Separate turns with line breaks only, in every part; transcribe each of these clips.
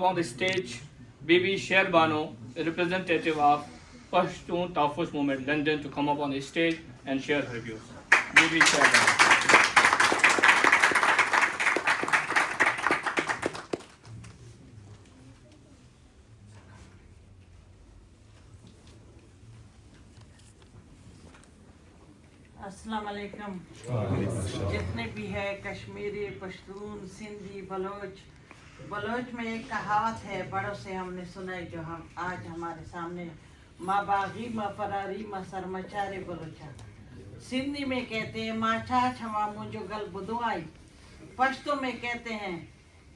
On the stage, Bibi Sherbano, a representative of Pashtun Tahfuz Movement London, to come up on the stage and share her views. Bibi Sherbano.
अस्सलाम वालेकुम। जितने भी है Kashmiri, Pashtun, Sindhi, Bloch में एक कहावत है, बड़ों से हमने सुना है, जो हम आज हमारे सामने, माँ बागी माँ फरारी माँ सरमचारे बलोचा। सिंधी में कहते हैं माछा छमा मुझो गल बुदवाई। पश्तो में कहते हैं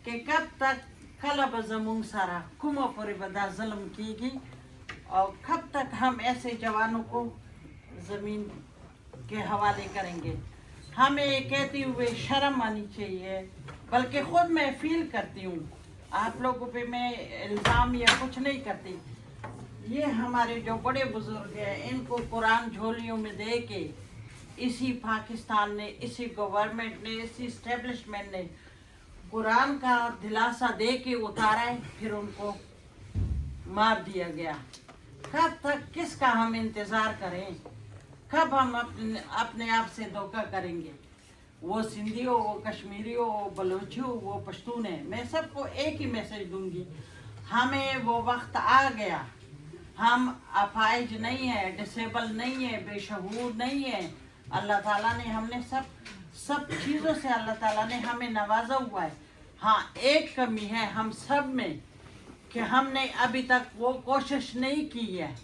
कि कब तक कलब जमुंग सारा कुमो पूरी बदा जुल्म कीगी, और कब तक हम ऐसे जवानों को ज़मीन के हवाले करेंगे। हमें ये कहते हुए शर्म आनी चाहिए, बल्कि खुद मैं फील करती हूँ, आप लोगों पे मैं इल्ज़ाम या कुछ नहीं करती। ये हमारे जो बड़े बुजुर्ग हैं, इनको कुरान झोलियों में दे के इसी पाकिस्तान ने, इसी गवर्नमेंट ने, इसी इस्टेब्लिशमेंट ने कुरान का दिलासा दे के उतारा है, फिर उनको मार दिया गया। कब तक किसका हम इंतज़ार करें? कब हम अपने आप से धोखा करेंगे? वो सिंधी हो, वो कश्मीरी हो, वो बलोची हो, वो पश्तून है, मैं सबको एक ही मैसेज दूंगी, हमें वो वक्त आ गया। हम अपाहिज नहीं है, डिसेबल नहीं है, बेशहूर नहीं है। अल्लाह ताला ने हमने सब चीज़ों से अल्लाह ताला ने हमें नवाजा हुआ है। हाँ, एक कमी है हम सब में कि हमने अभी तक वो कोशिश नहीं की है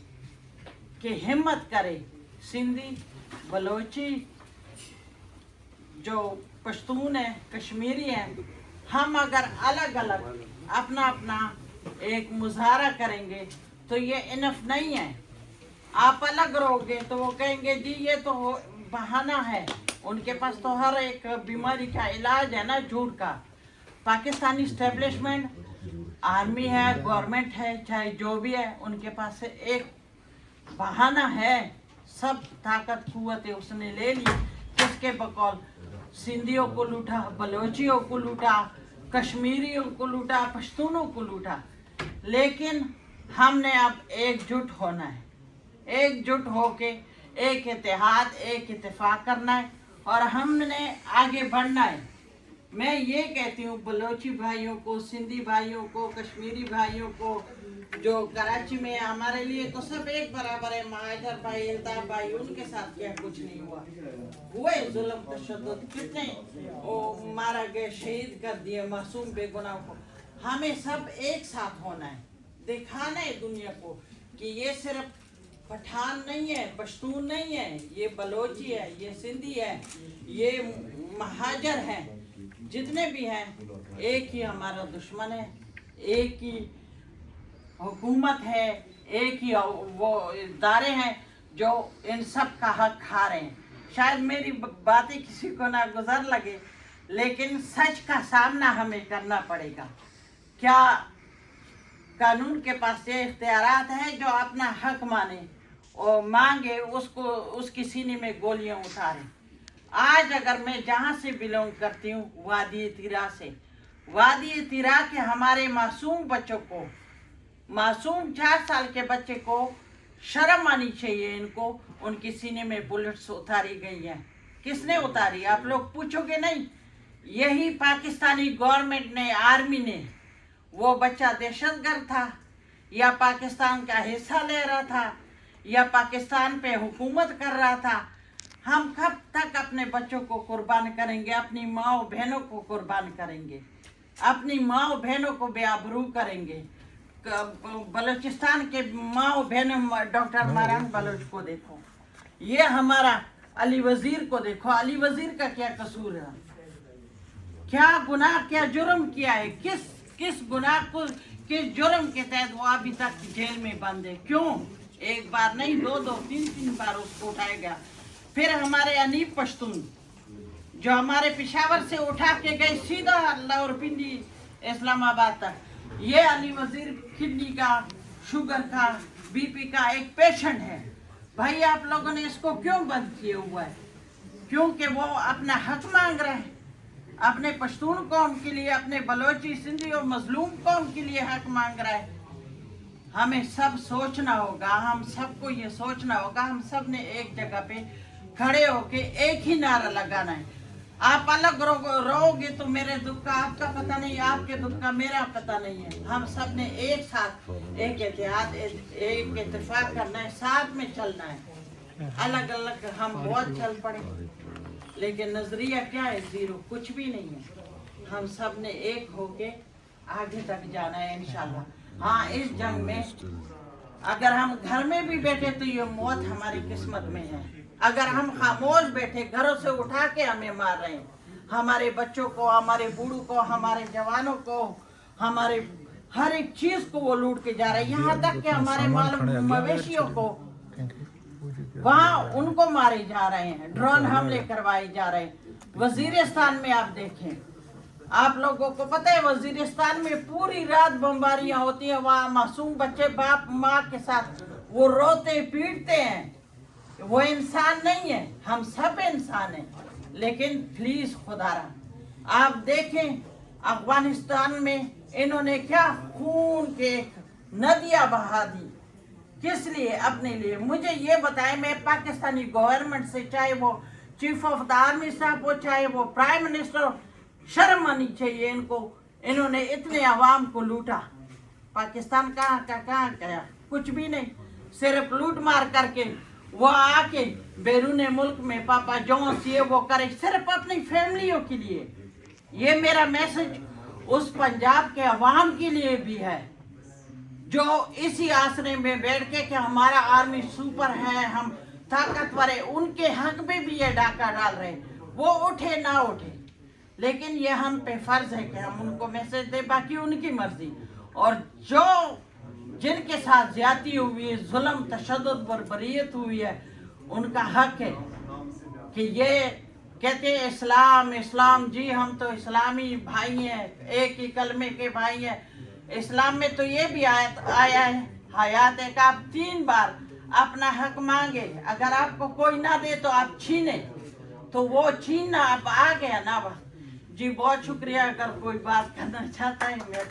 कि हिम्मत करे। सिंधी, बलोची, जो पश्तून है, कश्मीरी है, हम अगर अलग अलग अपना अपना एक मुजाहरा करेंगे तो ये इनफ नहीं है। आप अलग रहोगे तो वो कहेंगे जी ये तो बहाना है, उनके पास तो हर एक बीमारी का इलाज है ना, झूठ का। पाकिस्तानी इस्टेब्लिशमेंट, आर्मी है, गवर्नमेंट है, चाहे जो भी है, उनके पास एक बहाना है, सब ताकत कुव्वतें उसने ले ली। किसके बकौल? सिंधियों को लूटा, बलोचियों को लूटा, कश्मीरियों को लूटा, पश्तूनों को लूटा। लेकिन हमने अब एकजुट होना है, एकजुट होके एक इत्तेहाद, एक इत्तेफाक करना है और हमने आगे बढ़ना है। मैं ये कहती हूँ बलोची भाइयों को, सिंधी भाइयों को, कश्मीरी भाइयों को, जो कराची में हमारे लिए तो सब एक बराबर है, महाजर भाई, अल्ताफ भाई, उनके साथ क्या कुछ नहीं हुआ। हुए जुल्म तशद्दुद, कितने वो मारा गए, शहीद कर दिए मासूम बेगुनाह को। हमें सब एक साथ होना है, दिखाना है दुनिया को कि ये सिर्फ पठान नहीं है, पश्तून नहीं है, ये बलोची है, ये सिंधी है, ये महाजर है, जितने भी हैं एक ही हमारा दुश्मन है, एक ही हुकूमत है, एक ही वो इदारे हैं जो इन सब का हक खा रहे हैं। शायद मेरी बातें किसी को ना गुजर लगे, लेकिन सच का सामना हमें करना पड़ेगा। क्या कानून के पास ये इख्तियारात है जो अपना हक माने और मांगे उसको, उसकी सीने में गोलियां उतारे? आज अगर मैं जहाँ से बिलोंग करती हूँ, वादी तिरा से, वादी तिरा के हमारे मासूम बच्चों को, मासूम 4 साल के बच्चे को शर्म आनी चाहिए। इनको, उनकी सीने में बुलेट्स उतारी गई हैं। किसने उतारी? आप लोग पूछोगे नहीं? यही पाकिस्तानी गवर्नमेंट ने, आर्मी ने। वो बच्चा दहशतगर्द था या पाकिस्तान का हिस्सा ले रहा था या पाकिस्तान पे हुकूमत कर रहा था? हम कब तक अपने बच्चों को कुर्बान करेंगे? अपनी माँ बहनों को कुर्बान करेंगे, अपनी माँ बहनों को बेआबरू करेंगे। बलूचिस्तान के माँ बहनों, डॉक्टर मारान बलोच को देखो, ये हमारा अली वजीर को देखो, अली वजीर का क्या कसूर है? क्या गुनाह, क्या जुर्म किया है? किस गुनाह को, किस जुर्म के तहत वो अभी तक जेल में बंद है? क्यों? एक बार नहीं, 2 3 बार उसको उठाया गया। फिर हमारे अनीब पश्तून जो हमारे पेशावर से उठा के गए सीधा लाहौरपिंडी इस्लामाबाद तक, ये अली वजीर किडनी का, शुगर का, बीपी का एक पेशेंट है। भाई आप लोगों ने इसको क्यों बंद किया हुआ है? क्योंकि वो अपना हक मांग रहे हैं, अपने पश्तून कौम के लिए, अपने बलोची, सिंधी और मजलूम कौम के लिए हक मांग रहा है। हमें सब सोचना होगा, हम सबको ये सोचना होगा, हम सब ने एक जगह पे खड़े होके एक ही नारा लगाना है। आप अलग रहोगे तो मेरे दुख का आपका पता नहीं, आपके दुख का मेरा पता नहीं है। हम सब ने एक साथ एक इत्तेहाद, एक इत्तेफाक करना है, साथ में चलना है। अलग अलग हम बहुत चल पड़े, लेकिन नजरिया क्या है? जीरो, कुछ भी नहीं है। हम सब ने एक होके आगे तक जाना है इंशाल्लाह। हाँ, इस जंग में अगर हम घर में भी बैठे तो ये मौत हमारी किस्मत में है। अगर हम खामोश बैठे, घरों से उठा के हमें मार रहे हैं, हमारे बच्चों को, हमारे बूढ़ों को, हमारे जवानों को, हमारे हर एक चीज को वो लूट के जा रहे हैं। यहाँ तक कि हमारे माल मवेशियों को वहाँ उनको मारे जा रहे हैं, ड्रोन हमले करवाए जा रहे हैं। वजीरिस्तान में आप देखें, आप लोगों को पता है वजीरिस्तान में पूरी रात बमबारियां होती हैं। वहाँ मासूम बच्चे बाप माँ के साथ वो रोते पीटते हैं। वो इंसान नहीं है, हम सब इंसान हैं। लेकिन प्लीज खुदारा आप देखें अफगानिस्तान में इन्होंने क्या खून के नदियां बहा दी। किस लिए? अपने लिए। मुझे ये बताएं, मैं पाकिस्तानी गवर्नमेंट से, चाहे वो चीफ ऑफ द आर्मी साहब हो, चाहे वो प्राइम मिनिस्टर, शर्म आनी चाहिए इनको। इन्होंने इतने अवाम को लूटा। पाकिस्तान कहाँ का कहाँ गया? कुछ भी नहीं, सिर्फ लूट मार करके वो आके बैरून मुल्क में पापा जोन्स ये वो करे, सिर्फ अपनी फैमिलियों के लिए। ये मेरा मैसेज उस पंजाब के अवाम के लिए भी है जो इसी आसरे में बैठ के कि हमारा आर्मी सुपर है, हम ताकतवर है, उनके हक में भी ये डाका डाल रहे हैं। वो उठे ना उठे, लेकिन ये हम पे फर्ज है कि हम उनको मैसेज दें, बाकी उनकी मर्जी। और जो जिनके साथ ज्यादती हुई है, जुल्म, तशद्दुद, बर्बरियत हुई है, उनका हक है कि ये कहते हैं इस्लाम इस्लाम। जी, हम तो इस्लामी भाई हैं, एक ही कलमे के भाई हैं। इस्लाम में तो ये भी आया है, हयात है, कि आप 3 बार अपना हक मांगे, अगर आपको कोई ना दे तो आप छीने, तो वो छीनना अब आ गया ना वक्त। जी बहुत शुक्रिया। अगर कोई बात करना चाहता है मैं